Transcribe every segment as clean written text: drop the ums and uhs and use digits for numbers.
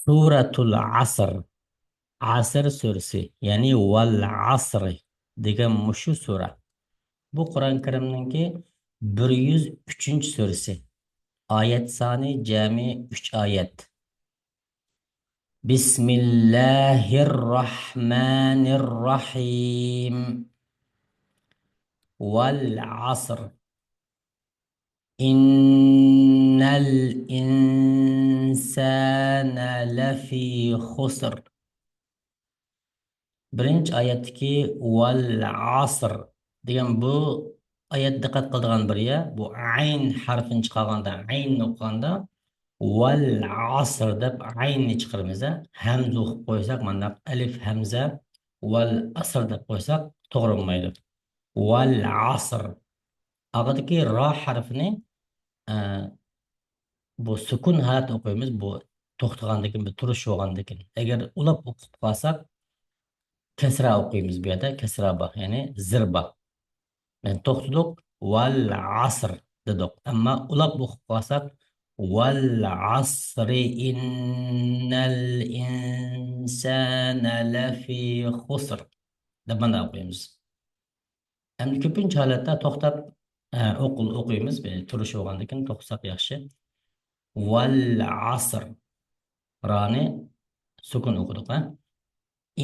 Suratul Asr. Asr surasi. Yani val asri degan mushu sura. Bu Qur'on Karimninki 103 surasi. Ayet sani jami 3 ayet. Bismillahirrahmanirrahim. Val asr. Innal insana lafi khusr. Birinchi oyatdagi val asr degan bu oyat diqqat qiladigan bir ya, bu ayn harfini chiqarganda, ayn o'qiganda val asr deb aynni chiqaramiz. Hamza o'qib qo'ysak, mana alif hamza val asr deb qo'ysak to'g'ri bo'lmaydi. Val asr. Og'adagi ro harfini e, bu sukun holat o'qiymiz. Bu to'xtagandan keyin, bu turish bo'lgandan keyin. Agar ulab o'qib qolsak, kasra o'qiymiz bu yerda. Kasra bor, ya'ni zirba. Yani to'xtadik val asr dedik. Ammo ulab o'qib qolsak val asri innal insana lafi xusr deb mana o'qiymiz. Endi ko'pincha holatda to'xtab o'qiymiz. Turish bo'lgandan keyin to'xtasak yaxshi. Val asr rani sukun o'qidik.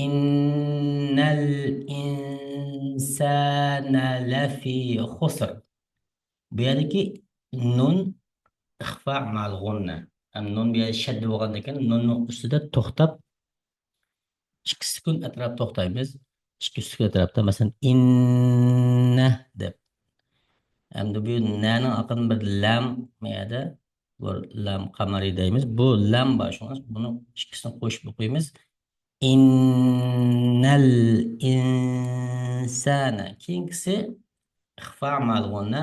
Innal insana lafi xusr. Bu yerdagi nun ixfa mal g'unna. Nun bu yerda shadda bo'lgandan keyin nunning ustida to'xtab ikki sukun atrofida to'xtaymiz. Ikki sukun atrofida masalan inna deb. Endi bu naning aqin bir lam bu yerda bir lam qamari deymiz. Bu lam bor, shunga buni ikkisini qo'shib o'qiymiz. Innal insana. Keyingisi ixfa malg'unna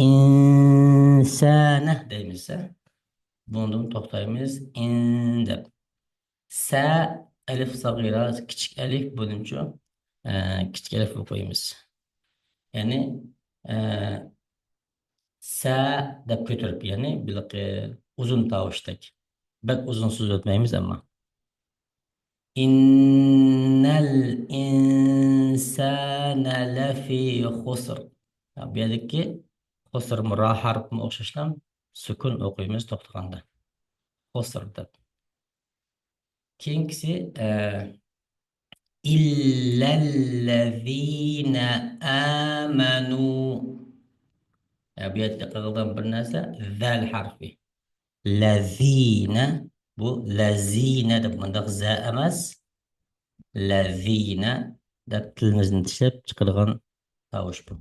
insana deymiz. Bundan to'xtaymiz in deb. Sa alif sag'ira kichik alif bo'limchi kichik alif o'qiymiz. Ya'ni sa deb ko'tarib, ya'ni biliqi uzun tovushdek. Bak uzun so'z o'tmaymiz ammo. Innal insana lafi xusr. Bu yerdagi xusr ra harfini o'xshashdan sukun o'qiymiz to'xtaganda. Xusr deb. Keyingisi illallazina amanu. Bu yerda qilgan bir narsa zal harfi. Lazina, bu lazina deb bundaq za emas. Lazina deb tilimizni tishlab chiqargan tovush bu.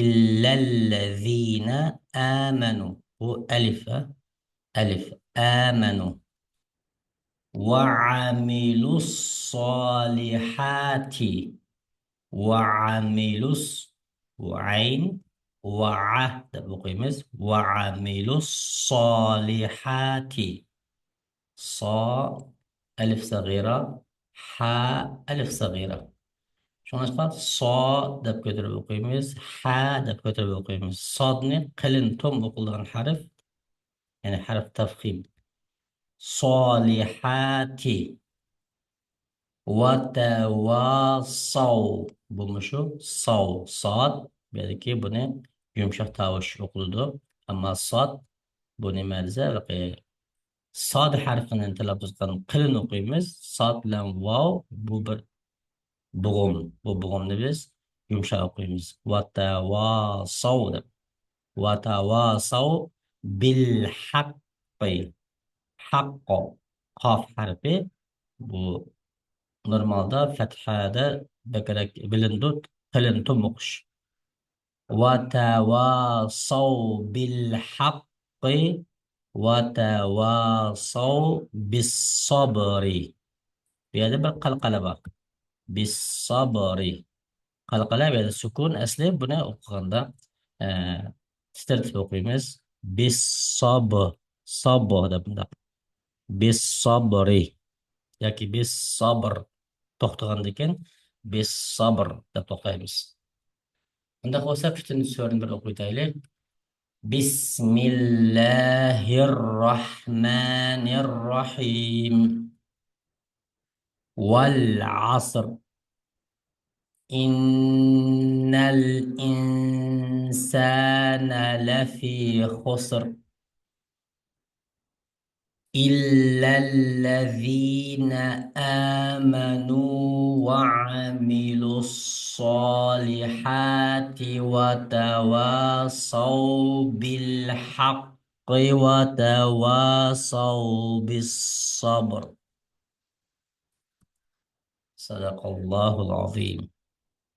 Illallazina amanu. Bu alif, alif amanu. وعملوا الصالحات وعملوا وعين وع بقيمز وعملوا الصالحات صا ألف صغيرة ح ألف صغيرة شو نسبة صا دب كتر بقيمز ح دب كتر بقيمز صادني قلن تم بقولن حرف يعني حرف تفخيم solihati vatawasaw. Bu mushu saw sod belki buni yumshoq tovush o'qiladi, ammo sod bu nima desa sod harfini talaffuz qilib qilin o'qiymiz. Sod bilan vav bu bir bo'g'im. Bu bo'g'imni biz yumshoq o'qiymiz. Vatawasaw deb. Vatawasaw bil haqqi. Haqqo qaf harfi bu normalda fathada bakarak bilindut qilintum o'qish. Va tawasaw bil haqqi va tawasaw bis sabri. Bu yerda bir qalqala bor. Bis sabri. Qalqala bu yerda sukun asli, buni o'qiganda titrtib o'qiymiz. Bis sabr. Sabr deb bunda. Bis sabri yoki bis sabr to'xtagandan keyin bis sabr deb to'xtaymiz. Unda bo'lsa butun surani bir o'qib o'taylik. بسم الله الرحمن الرحيم. والعصر إن الإنسان لفي خسر إلا الذين آمنوا وعملوا الصالحات وتواصوا بالحق وتواصوا بالصبر. صدق الله العظيم.